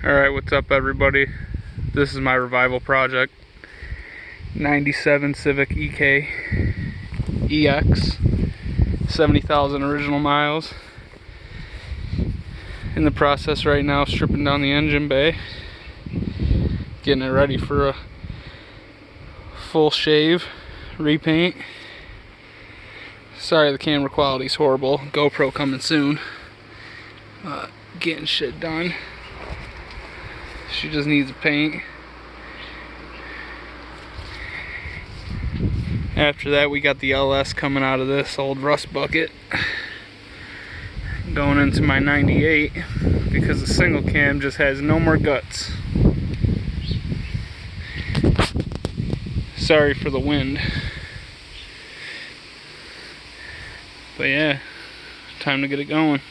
Alright, what's up everybody? This is my revival project. 97 Civic EK EX, 70,000 original miles. In the process right now, stripping down the engine bay, getting it ready for a full shave, repaint. Sorry the camera quality's horrible, GoPro coming soon. Getting shit done. She just needs a paint. After that, we got the LS coming out of this old rust bucket, going into my 98 because the single cam just has no more guts. Sorry for the wind. But yeah, time to get it going.